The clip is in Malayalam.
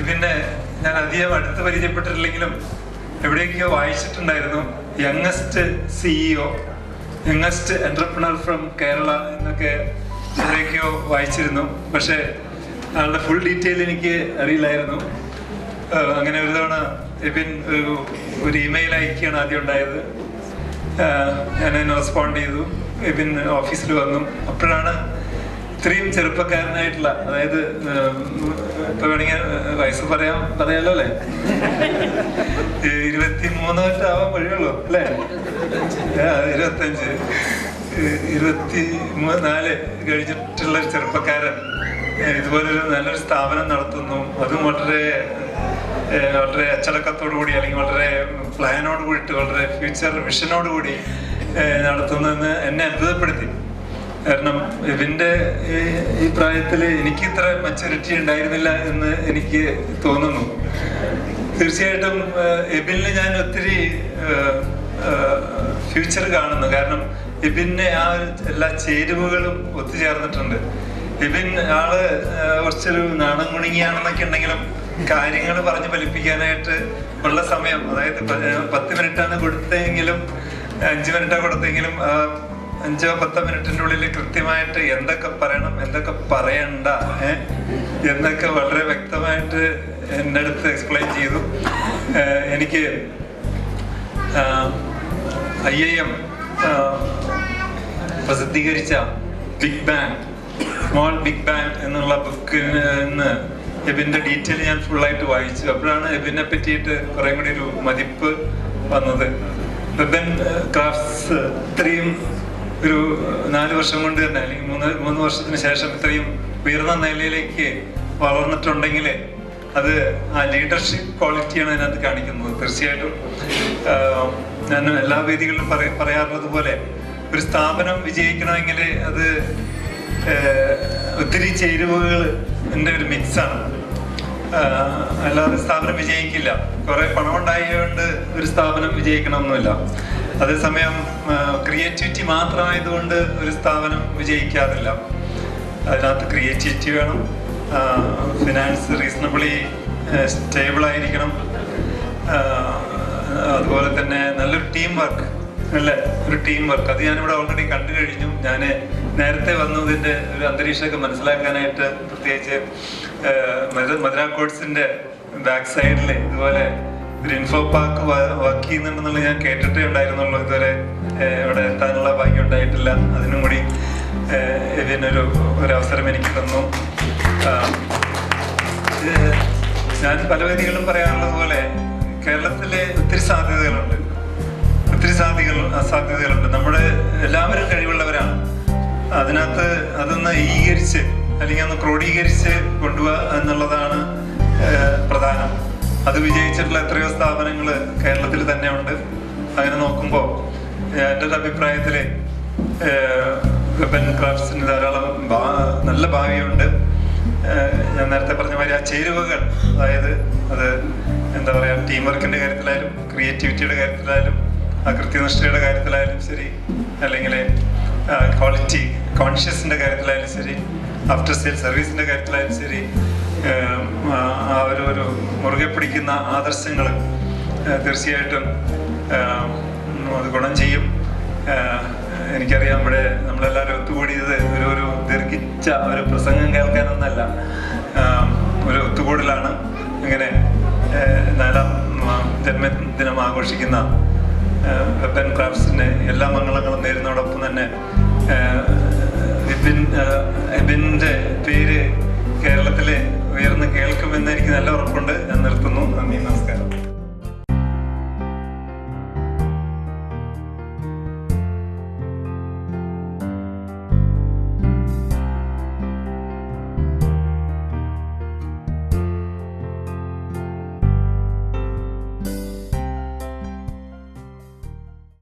പിന്നെ ഞാൻ അധികം അടുത്ത് പരിചയപ്പെട്ടിട്ടില്ലെങ്കിലും എവിടെയൊക്കെയോ വായിച്ചിട്ടുണ്ടായിരുന്നു. Youngest CEO, youngest entrepreneur from Kerala എന്നൊക്കെ എവിടെയൊക്കെയോ വായിച്ചിരുന്നു. പക്ഷെ ആളുടെ ഫുൾ ഡീറ്റെയിൽ എനിക്ക് അറിയില്ലായിരുന്നു. അങ്ങനെ ഒരു തവണ എബിൻ ഒരു ഇമെയിൽ അയക്കുകയാണ് ആദ്യം ഉണ്ടായത്. ഞാൻ അതിന് റെസ്പോണ്ട് ചെയ്തു. എബിൻ ഓഫീസിൽ വന്നു. അപ്പോഴാണ് ഇത്രയും ചെറുപ്പക്കാരനായിട്ടുള്ള, അതായത് ഇപ്പൊ വേണമെങ്കിൽ വയസ്സ് പറയാലോ അല്ലേ, 23 ആവാൻ വഴിയുള്ളൂ അല്ലേ, 25, 24 കഴിഞ്ഞിട്ടുള്ള ഒരു ചെറുപ്പക്കാരൻ ഇതുപോലൊരു നല്ലൊരു സ്ഥാപനം നടത്തുന്നു. അതും വളരെ അച്ചടക്കത്തോടു കൂടി, അല്ലെങ്കിൽ വളരെ പ്ലാനോട് കൂടിയിട്ട്, വളരെ ഫ്യൂച്ചർ വിഷനോട് കൂടി നടത്തുന്നതെന്ന് എന്നെ അത്ഭുതപ്പെടുത്തി. കാരണം ഇവന്റെ ഈ പ്രായത്തിൽ എനിക്ക് ഇത്ര മെച്ചൂരിറ്റി ഉണ്ടായിരുന്നില്ല എന്ന് എനിക്ക് തോന്നുന്നു. തീർച്ചയായിട്ടും എബിനിൽ ഞാൻ ഒത്തിരി ഫ്യൂച്ചർ കാണുന്നു. കാരണം എബിന് ആ എല്ലാ ചേരുവകളും ഒത്തുചേർന്നിട്ടുണ്ട്. എബിൻ ആള് കുറച്ചൊരു നാണം കുണുങ്ങിയാണെന്നൊക്കെ ഉണ്ടെങ്കിലും കാര്യങ്ങൾ പറഞ്ഞ് ഫലിപ്പിക്കാനായിട്ട് ഉള്ള സമയം, അതായത് 10 മിനിറ്റാണ് കൊടുത്തെങ്കിലും 5 മിനിറ്റാണ് കൊടുത്തെങ്കിലും 5-10 മിനിറ്റിന്റെ ഉള്ളിൽ കൃത്യമായിട്ട് എന്തൊക്കെ പറയണം, എന്തൊക്കെ പറയണ്ട എന്നൊക്കെ വളരെ വ്യക്തമായിട്ട് എൻ്റെ അടുത്ത് എക്സ്പ്ലെയിൻ ചെയ്തു. എനിക്ക് IIM പ്രസിദ്ധീകരിച്ച സ്മോൾ ബിഗ് ബാങ് എന്നുള്ള ബുക്കിൽ നിന്ന് എബിന്റെ ഡീറ്റെയിൽ ഞാൻ ഫുള്ളായിട്ട് വായിച്ചു. അപ്പോഴാണ് എബിനെ പറ്റിയിട്ട് കുറെ കൂടി ഒരു മതിപ്പ് വന്നത്. എബിൻ ക്രാഫ്റ്റ്സ് ഇത്രയും ഒരു 4 വർഷം കൊണ്ട് തന്നെ, അല്ലെങ്കിൽ 3 വർഷത്തിന് ശേഷം ഇത്രയും ഉയർന്ന നിലയിലേക്ക് വളർന്നിട്ടുണ്ടെങ്കിൽ അത് ആ ലീഡർഷിപ്പ് ക്വാളിറ്റിയാണ് അതിനകത്ത് കാണിക്കുന്നത്. തീർച്ചയായിട്ടും ഞാൻ എല്ലാ വേദികളിലും പറയാറുള്ളത് പോലെ ഒരു സ്ഥാപനം വിജയിക്കണമെങ്കിൽ അത് ഒത്തിരി ചേരുവകൾ എൻ്റെ ഒരു മിക്സാണ്. അല്ലാതെ സ്ഥാപനം വിജയിക്കില്ല. കുറെ പണം ഉണ്ടായതുകൊണ്ട് ഒരു സ്ഥാപനം വിജയിക്കണമെന്നില്ല. അതേസമയം ക്രിയേറ്റിവിറ്റി മാത്രമായതുകൊണ്ട് ഒരു സ്ഥാപനം വിജയിക്കാറില്ല. അതിനകത്ത് ക്രിയേറ്റിവിറ്റി വേണം, ഫിനാൻസ് റീസണബിളി സ്റ്റേബിൾ ആയിരിക്കണം, അതുപോലെ തന്നെ നല്ലൊരു ടീം വർക്ക്, ഒരു ടീം വർക്ക്. അത് ഞാനിവിടെ ഓൾറെഡി കണ്ടു കഴിഞ്ഞു. ഞാൻ നേരത്തെ വന്നതിൻ്റെ ഒരു അന്തരീക്ഷമൊക്കെ മനസ്സിലാക്കാനായിട്ട് പ്രത്യേകിച്ച് മധുര കോട്സിന്റെ ബാക്ക് സൈഡിൽ ഇതുപോലെ ഒരു ഇൻഫോ പാർക്ക് വർക്ക് ചെയ്യുന്നുണ്ടെന്നുള്ളത് ഞാൻ കേട്ടിട്ടേ ഉണ്ടായിരുന്നുള്ളൂ. ഇതുവരെ ഇവിടെ എത്താനുള്ള ഭാഗ്യം ഉണ്ടായിട്ടില്ല. അതിനും കൂടി ഇതിനൊരു അവസരം എനിക്ക് തന്നു. ഞാൻ പല വേദികളും പറയാറുള്ളത് പോലെ കേരളത്തിലെ ഒത്തിരി സാധ്യതകളുണ്ട്. നമ്മുടെ എല്ലാവരും കഴിവുള്ളവരാണ്. അതിനകത്ത് അതൊന്ന് ഏകീകരിച്ച് അല്ലെങ്കിൽ ഒന്ന് ക്രോഡീകരിച്ച് കൊണ്ടുപോവുക എന്നുള്ളതാണ് പ്രധാനം. അത് വിജയിച്ചിട്ടുള്ള എത്രയോ സ്ഥാപനങ്ങൾ കേരളത്തിൽ തന്നെ ഉണ്ട്. അങ്ങനെ നോക്കുമ്പോൾ എൻ്റെ ഒരു അഭിപ്രായത്തിൽ വെബൻ ക്രാഫ്റ്റ്സിന് ധാരാളം നല്ല ഭാവിയുണ്ട്. ഞാൻ നേരത്തെ പറഞ്ഞ മാതിരി ആ ചേരുവകൾ, അതായത് അത് എന്താ പറയുക, ടീം വർക്കിൻ്റെ കാര്യത്തിലായാലും ക്രിയേറ്റിവിറ്റിയുടെ കാര്യത്തിലായാലും കൃത്യനിഷ്ഠയുടെ കാര്യത്തിലായാലും ശരി, അല്ലെങ്കിൽ ക്വാളിറ്റി കോൺഷ്യസിൻ്റെ കാര്യത്തിലായാലും ശരി, ആഫ്റ്റർ സെയിൽ സർവീസിൻ്റെ കാര്യത്തിലായാലും ശരി, ഒരു മുറുകെ പിടിക്കുന്ന ആദർശങ്ങൾ തീർച്ചയായിട്ടും അത് ഗുണം ചെയ്യും. എനിക്കറിയാം, ഇവിടെ നമ്മളെല്ലാവരും ഒത്തുകൂടിയത് ഒരു ദീർഘിച്ച ഒരു പ്രസംഗം കേൾക്കാനൊന്നല്ല, ഒരു ഒത്തുകൂടലാണ്. ഇങ്ങനെ 4ാം ജന്മദിനം ആഘോഷിക്കുന്ന വെബൻ ക്രാഫ്റ്റ്സിന്റെ എല്ലാ മംഗളങ്ങളും നേരുന്നതോടൊപ്പം തന്നെ എബിന്റെ പേര് കേരളത്തിലെ ഉയർന്ന് കേൾക്കുമെന്ന് എനിക്ക് നല്ല ഉറപ്പുണ്ട്. ഞാൻ നിർത്തുന്നു.